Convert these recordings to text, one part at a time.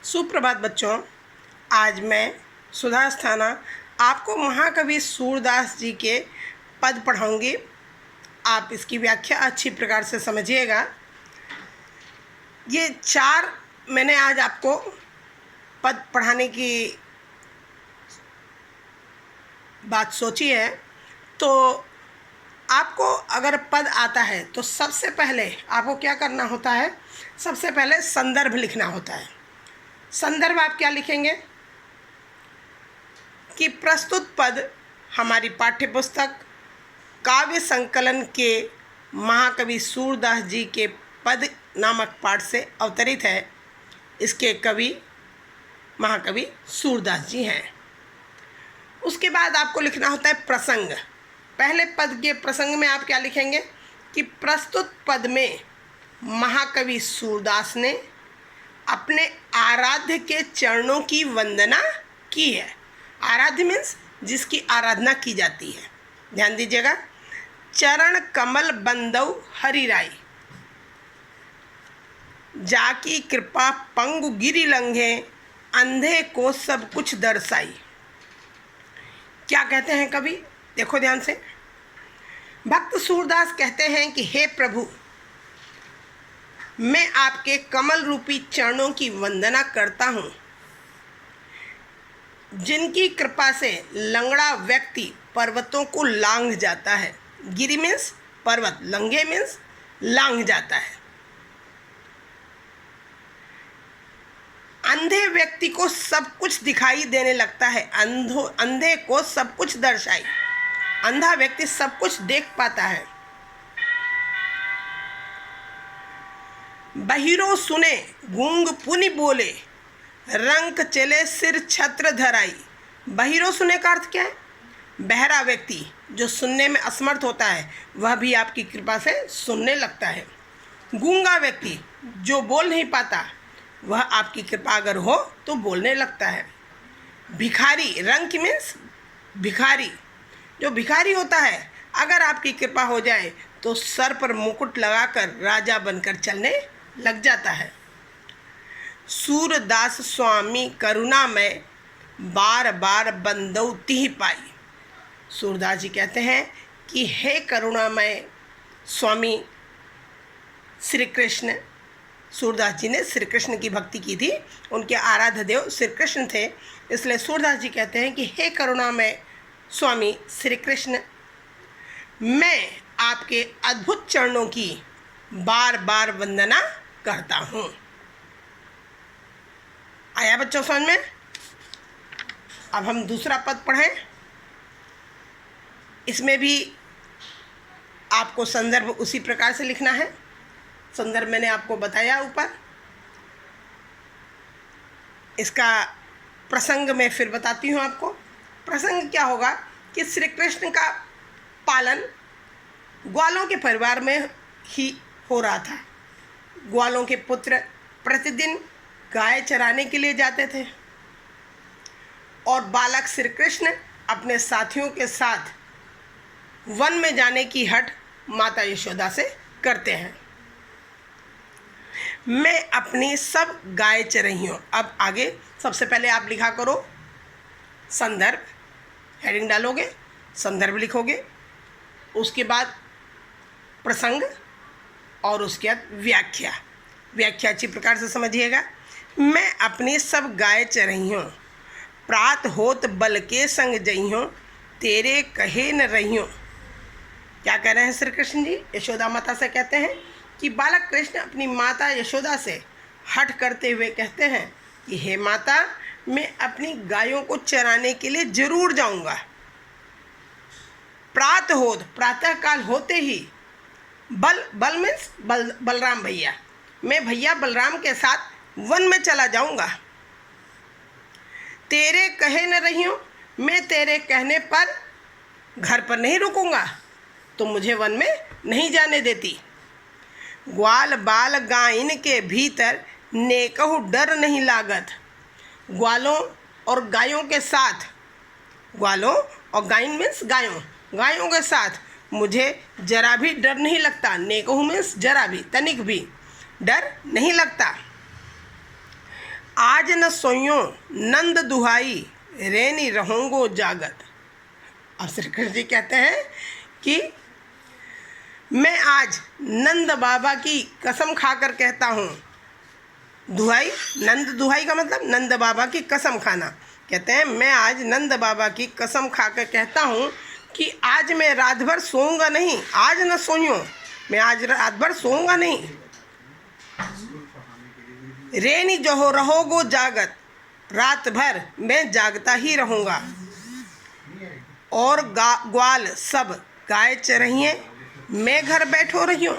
सुप्रभात बच्चों। आज मैं सुधा अस्थाना आपको महाकवि सूरदास जी के पद पढ़ाऊंगी। आप इसकी व्याख्या अच्छी प्रकार से समझिएगा। ये 4 मैंने आज आपको पद पढ़ाने की बात सोची है। तो आपको अगर पद आता है तो सबसे पहले आपको क्या करना होता है, सबसे पहले संदर्भ लिखना होता है। संदर्भ आप क्या लिखेंगे कि प्रस्तुत पद हमारी पाठ्यपुस्तक काव्य संकलन के महाकवि सूरदास जी के पद नामक पाठ से अवतरित है। इसके कवि महाकवि सूरदास जी हैं। उसके बाद आपको लिखना होता है प्रसंग। पहले पद के प्रसंग में आप क्या लिखेंगे कि प्रस्तुत पद में महाकवि सूरदास ने अपने आराध्य के चरणों की वंदना की है। आराध्य मीन्स जिसकी आराधना की जाती है। ध्यान दीजिएगा। चरण कमल बंदौ हरिराई, जाकी कृपा पंगु गिरि लंघे, अंधे को सब कुछ दर्शाई। क्या कहते हैं कवि, देखो ध्यान से। भक्त सूरदास कहते हैं कि हे प्रभु, मैं आपके कमल रूपी चरणों की वंदना करता हूँ, जिनकी कृपा से लंगड़ा व्यक्ति पर्वतों को लांघ जाता है। गिरि मीन्स पर्वत, लंघे मीन्स लांघ जाता है। अंधे व्यक्ति को सब कुछ दिखाई देने लगता है, अंधे को सब कुछ दर्शाई। अंधा व्यक्ति सब कुछ देख पाता है। बहिरो सुने गूंग पुनि बोले, रंक चले सिर छत्र धराई। बहिरो सुने का अर्थ क्या है? बहरा व्यक्ति जो सुनने में असमर्थ होता है वह भी आपकी कृपा से सुनने लगता है। गूंगा व्यक्ति जो बोल नहीं पाता वह आपकी कृपा अगर हो तो बोलने लगता है। भिखारी, रंक मीन्स भिखारी, जो भिखारी होता है अगर आपकी कृपा हो जाए तो सर पर मुकुट लगाकर राजा बनकर चलने लग जाता है। सूरदास स्वामी करुणा में बार बार बंदौ तिहि पाई। सूरदास जी कहते हैं कि हे करुणामय स्वामी श्री कृष्ण। सूरदास जी ने श्री कृष्ण की भक्ति की थी, उनके आराध्य देव श्री कृष्ण थे। इसलिए सूरदास जी कहते हैं कि हे करुणामय स्वामी श्री कृष्ण, मैं आपके अद्भुत चरणों की बार बार वंदना करता हूँ। आया बच्चों समझ में? अब हम दूसरा पद पढ़ें। इसमें भी आपको संदर्भ उसी प्रकार से लिखना है। संदर्भ मैंने आपको बताया ऊपर। इसका प्रसंग मैं फिर बताती हूँ आपको। प्रसंग क्या होगा कि श्री कृष्ण का पालन ग्वालों के परिवार में ही हो रहा था। ग्वालों के पुत्र प्रतिदिन गाय चराने के लिए जाते थे और बालक श्री कृष्ण अपने साथियों के साथ वन में जाने की हट माता यशोदा से करते हैं। मैं अपनी सब गाय चरही हूँ। अब आगे सबसे पहले आप लिखा करो संदर्भ, हेडिंग डालोगे, संदर्भ लिखोगे, उसके बाद प्रसंग और उसके बाद व्याख्या। व्याख्या अच्छी प्रकार से समझिएगा। मैं अपनी सब गाय चरही हूँ, प्रात होत बल के संग जई हूँ, तेरे कहे न रही हूँ। क्या कह रहे हैं श्री कृष्ण जी? यशोदा माता से कहते हैं कि बालक कृष्ण अपनी माता यशोदा से हट करते हुए कहते हैं कि हे माता, मैं अपनी गायों को चराने के लिए जरूर जाऊंगा। प्रात होत, प्रातः काल होते ही, बल मीन्स बलराम भैया, मैं भैया बलराम के साथ वन में चला जाऊंगा। तेरे कहे न रही हूँ, मैं तेरे कहने पर घर पर नहीं रुकूंगा, तो मुझे वन में नहीं जाने देती। ग्वाल बाल गाइन के भीतर नेकहु डर नहीं लागत। ग्वालों और गायों के साथ, ग्वालों और गाइन मीन्स गायों, गायों के साथ मुझे जरा भी डर नहीं लगता। नेकहु मीन्स जरा भी, तनिक भी डर नहीं लगता। आज न सोयो नंद दुहाई रेनी रहूंगो जागत। अब श्री कृष्ण जी कहते हैं कि मैं आज नंद बाबा की कसम खाकर कहता हूँ, दुहाई, नंद दुहाई का मतलब नंद बाबा की कसम खाना। कहते हैं मैं आज नंद बाबा की कसम खाकर कहता हूँ कि आज मैं रात भर सोऊंगा नहीं, आज न सोऊं, मैं आज रात भर सोऊंगा नहीं। रेनी जो हो रहोगो जागत, रात भर मैं जागता ही रहूँगा। और ग्वाल सब गाय चरहिए, मैं घर बैठो रही हूँ।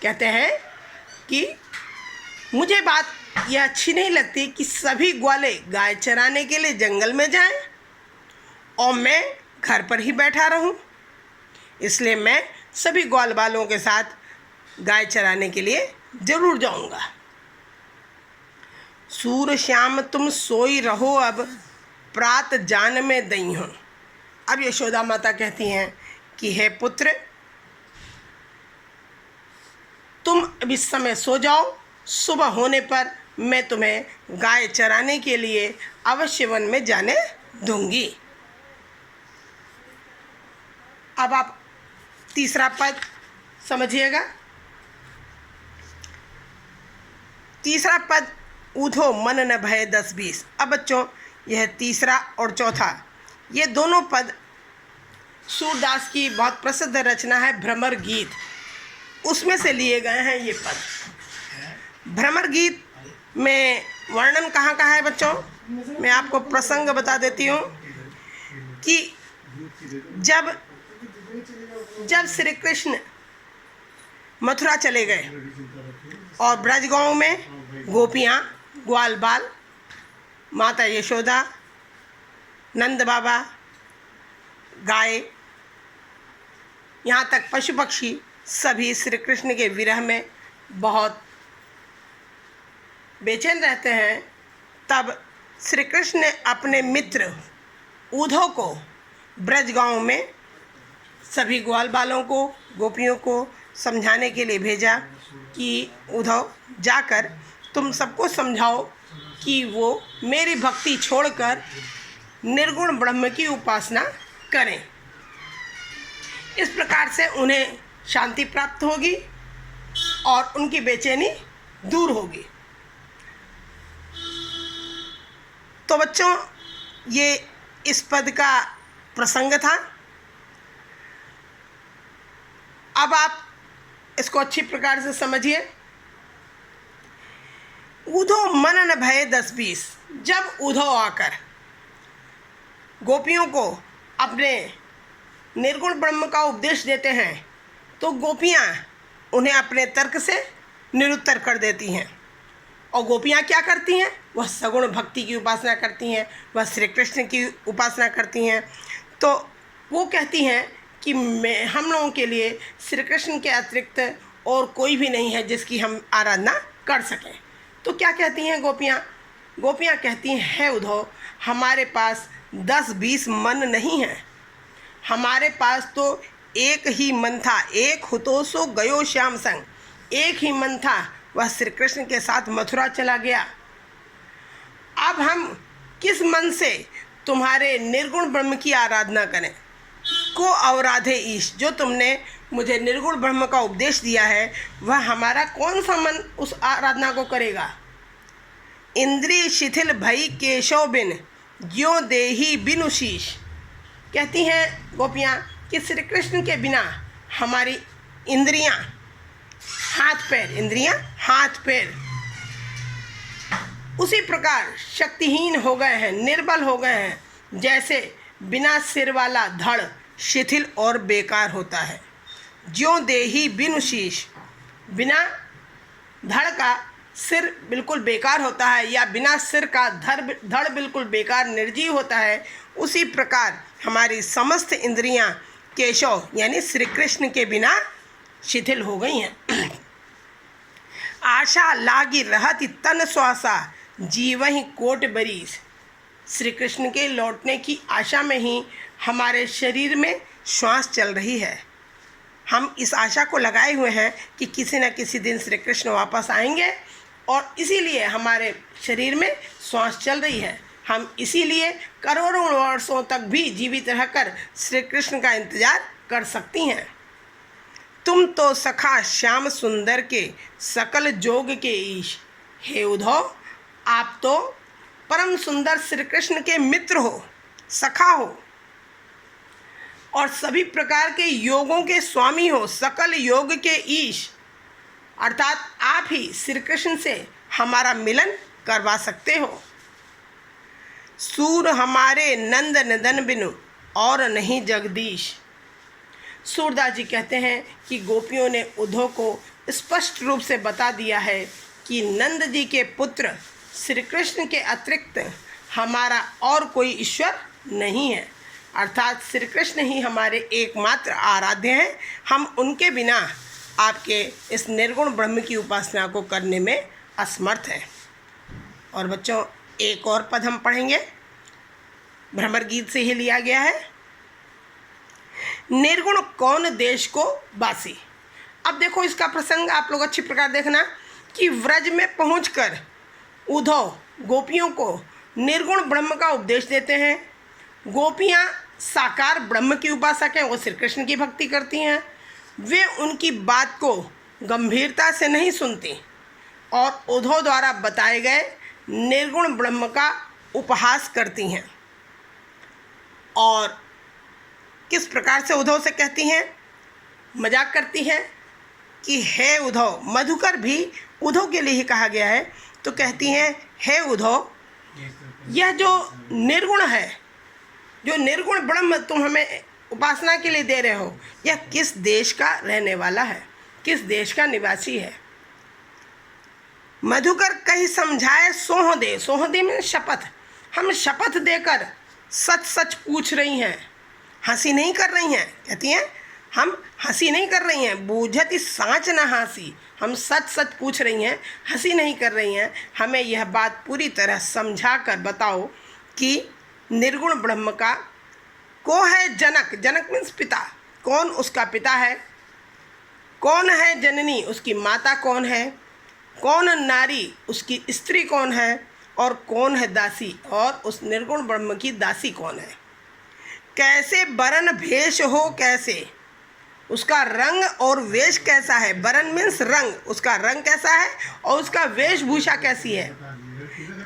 कहते हैं कि मुझे बात यह अच्छी नहीं लगती कि सभी ग्वाले गाय चराने के लिए जंगल में जाएं और मैं घर पर ही बैठा रहूं। इसलिए मैं सभी ग्वाल वालों के साथ गाय चराने के लिए जरूर जाऊंगा। सूर श्याम तुम सोई रहो, अब प्रात जान में दई हूँ। अब यशोदा माता कहती हैं कि हे पुत्र, तुम अब इस समय सो जाओ, सुबह होने पर मैं तुम्हें गाय चराने के लिए अवश्य वन में जाने दूंगी। अब आप तीसरा पद समझिएगा। तीसरा पद ऊधो मन न भय 10-20। अब बच्चों, यह तीसरा और चौथा, ये दोनों पद सूरदास की बहुत प्रसिद्ध रचना है भ्रमर गीत, उसमें से लिए गए हैं ये पद। भ्रमर गीत में वर्णन कहाँ का है बच्चों? मैं आपको प्रसंग बता देती हूँ कि जब श्री कृष्ण मथुरा चले गए और ब्रजगांव में गोपियाँ, ग्वाल बाल, माता यशोदा, नंद बाबा, गाय, यहाँ तक पशु पक्षी सभी श्री कृष्ण के विरह में बहुत बेचैन रहते हैं। तब श्री कृष्ण ने अपने मित्र उद्धव को ब्रजगांव में सभी ग्वाल बालों को, गोपियों को समझाने के लिए भेजा कि उद्धव जाकर तुम सबको समझाओ कि वो मेरी भक्ति छोड़कर निर्गुण ब्रह्म की उपासना करें। इस प्रकार से उन्हें शांति प्राप्त होगी और उनकी बेचैनी दूर होगी। तो बच्चों, ये इस पद का प्रसंग था। अब आप इसको अच्छी प्रकार से समझिए। उधो मन न भय 10-20। जब उद्धव आकर गोपियों को अपने निर्गुण ब्रह्म का उपदेश देते हैं तो गोपियाँ उन्हें अपने तर्क से निरुत्तर कर देती हैं। और गोपियाँ क्या करती हैं? वह सगुण भक्ति की उपासना करती हैं, वह श्री कृष्ण की उपासना करती हैं। तो वो कहती हैं कि हम लोगों के लिए श्री कृष्ण के अतिरिक्त और कोई भी नहीं है जिसकी हम आराधना कर सकें। तो क्या कहती हैं गोपियाँ? गोपियाँ कहती हैं, है उद्धव, हमारे पास 10-20 मन नहीं है, हमारे पास तो एक ही मन था। एक हुतो सो गयो श्याम संग, एक ही मन था, वह श्री कृष्ण के साथ मथुरा चला गया। अब हम किस मन से तुम्हारे निर्गुण ब्रह्म की आराधना करें? को अवराधे ईश, जो तुमने मुझे निर्गुण ब्रह्म का उपदेश दिया है वह हमारा कौन सा मन उस आराधना को करेगा? इंद्रिय शिथिल भई केशव बिन, ज्यों देही बिनु शीश। कहती हैं गोपियाँ कि श्री कृष्ण के बिना हमारी इंद्रियां हाथ पैर उसी प्रकार शक्तिहीन हो गए हैं, निर्बल हो गए हैं, जैसे बिना सिर वाला धड़ शिथिल और बेकार होता है। ज्यों देही बिनु शीश, बिना धड़ का सिर बिल्कुल बेकार होता है या बिना सिर का धड़ बिल्कुल बेकार निर्जीव होता है, उसी प्रकार हमारी समस्त इंद्रियां केशव यानी श्री कृष्ण के बिना शिथिल हो गई हैं। आशा लागी रहती तन श्वासा, जीवहि कोट बरीस। श्री कृष्ण के लौटने की आशा में ही हमारे शरीर में श्वास चल रही है। हम इस आशा को लगाए हुए हैं कि किसी न किसी दिन श्री कृष्ण वापस आएंगे और इसीलिए हमारे शरीर में श्वास चल रही है। हम इसीलिए करोड़ों वर्षों तक भी जीवित रहकर श्री कृष्ण का इंतजार कर सकती हैं। तुम तो सखा श्याम सुंदर के सकल जोग के ईश, हे उद्धव आप तो परम सुंदर श्री कृष्ण के मित्र हो, सखा हो और सभी प्रकार के योगों के स्वामी हो, सकल योग के ईश, अर्थात आप ही श्री कृष्ण से हमारा मिलन करवा सकते हो। सूर हमारे नंद नदन बिनु और नहीं जगदीश। सूरदास जी कहते हैं कि गोपियों ने उद्धव को स्पष्ट रूप से बता दिया है कि नंद जी के पुत्र श्री कृष्ण के अतिरिक्त हमारा और कोई ईश्वर नहीं है, अर्थात श्री कृष्ण ही हमारे एकमात्र आराध्य हैं। हम उनके बिना आपके इस निर्गुण ब्रह्म की उपासना को करने में असमर्थ हैं। और बच्चों, एक और पद हम पढ़ेंगे, भ्रमर गीत से ही लिया गया है। निर्गुण कौन देश को बासी। अब देखो इसका प्रसंग आप लोग अच्छी प्रकार देखना कि व्रज में पहुंचकर उद्धव गोपियों को निर्गुण ब्रह्म का उपदेश देते हैं। गोपियां साकार ब्रह्म की उपासक हैं, वो श्री कृष्ण की भक्ति करती हैं। वे उनकी बात को गंभीरता से नहीं सुनती और उद्धव द्वारा बताए गए निर्गुण ब्रह्म का उपहास करती हैं। और किस प्रकार से उद्धव से कहती हैं, मजाक करती हैं कि हे उद्धव, मधुकर भी उद्धव के लिए ही कहा गया है, तो कहती हैं हे उद्धव, यह जो निर्गुण है, जो निर्गुण ब्रह्म तुम हमें उपासना के लिए दे रहे हो, यह किस देश का रहने वाला है, किस देश का निवासी है। मधुकर कहीं समझाए सोह दे, सोह दे में शपथ, हम शपथ देकर सच सच पूछ रही हैं, हंसी नहीं कर रही हैं। कहती हैं हम हंसी नहीं कर रही हैं, बूझती सांच न हंसी, हम सच सच पूछ रही हैं, हंसी नहीं कर रही हैं। हमें यह बात पूरी तरह समझा कर बताओ कि निर्गुण ब्रह्म का को है जनक, जनक मीन्स पिता, कौन उसका पिता है, कौन है जननी, उसकी माता कौन है, कौन नारी, उसकी स्त्री कौन है, और कौन है दासी, और उस निर्गुण ब्रह्म की दासी कौन है। कैसे बरन भेष हो, कैसे उसका रंग और वेश कैसा है। बरन मीन्स रंग, उसका रंग कैसा है और उसका वेशभूषा कैसी है।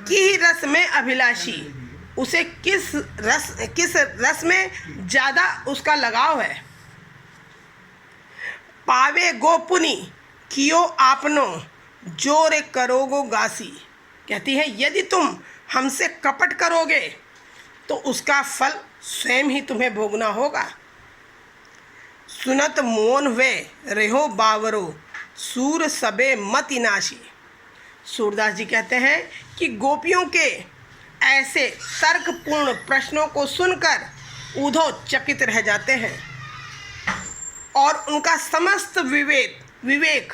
कि रस में अभिलाषी, उसे किस रस में ज़्यादा उसका लगाव है। पावे गो पुनि कियो आपनो जोर करोगो गासी। कहती है यदि तुम हमसे कपट करोगे तो उसका फल स्वयं ही तुम्हें भोगना होगा। सुनत मोन वे रेहो बावरो सूर सबे मति नाशी। सूरदास जी कहते हैं कि गोपियों के ऐसे तर्कपूर्ण प्रश्नों को सुनकर उद्धव चकित रह जाते हैं और उनका समस्त विवेक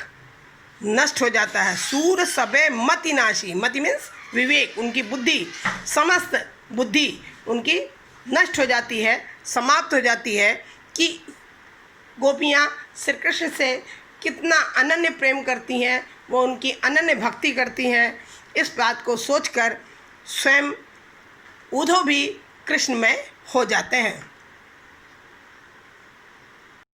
नष्ट हो जाता है। सूर सबे मति नाशी, मति मीन्स विवेक, उनकी बुद्धि, समस्त बुद्धि उनकी नष्ट हो जाती है, समाप्त हो जाती है कि गोपियाँ श्री कृष्ण से कितना अनन्य प्रेम करती हैं, वो उनकी अनन्य भक्ति करती हैं। इस बात को सोचकर स्वयं उद्धव भी कृष्णमय हो जाते हैं।